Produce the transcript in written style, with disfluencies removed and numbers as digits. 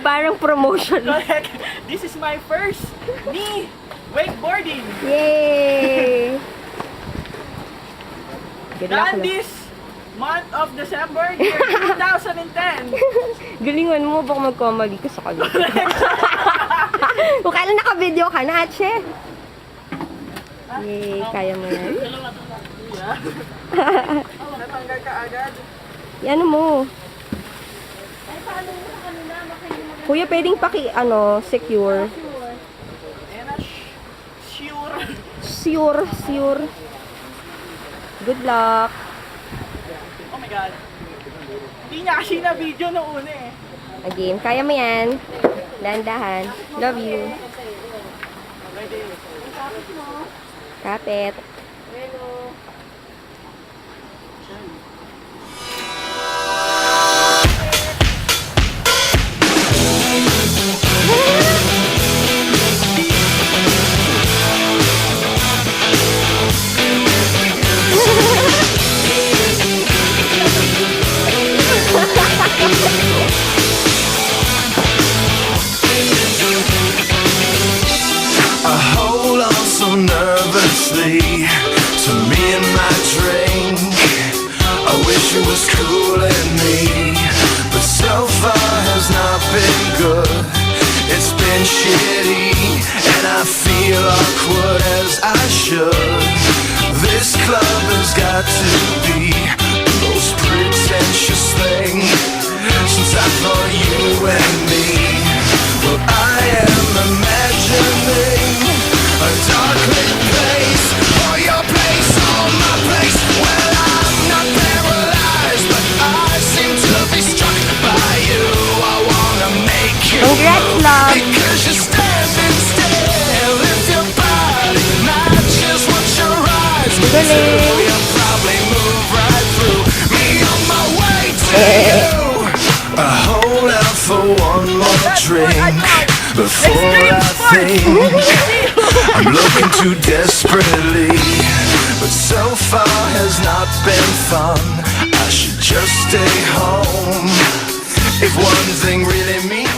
Parang promotion. Correct. This is my first knee wakeboarding. Yay! Good luck Done na. this month of December, year 2010. Galingan mo, baka magkamali ka sa kanya. Kung kailan naka-video ka na, Ache. Yay, kaya mo yan. Natanggal ka agad. Yan mo. Kuya, pwedeng secure. Ayan na, sure. Sure. Good luck. Oh my God. Hindi niya kasi na-video nung una eh. Again, kaya mo yan. Dahan-dahan. Love you. Kapit. I hold on so nervously to me and my drink. I wish it was cooling me, but so far has not been good. It's been shitty, and I feel awkward as I should. This club has got to be the most pretentious thing since I thought you and me. Well, I am imagining a dark lit place, or your place, or my place. Well, I'm not paralyzed, but I seem to be struck by you. I wanna make you Congrats, move, love. because you're standing still. If your body matches what your eyes can do, Galing. you'll probably move right through me on my way to you. I hold out for one more drink before I think I'm looking too desperately, but so far has not been fun. I should just stay home if one thing really means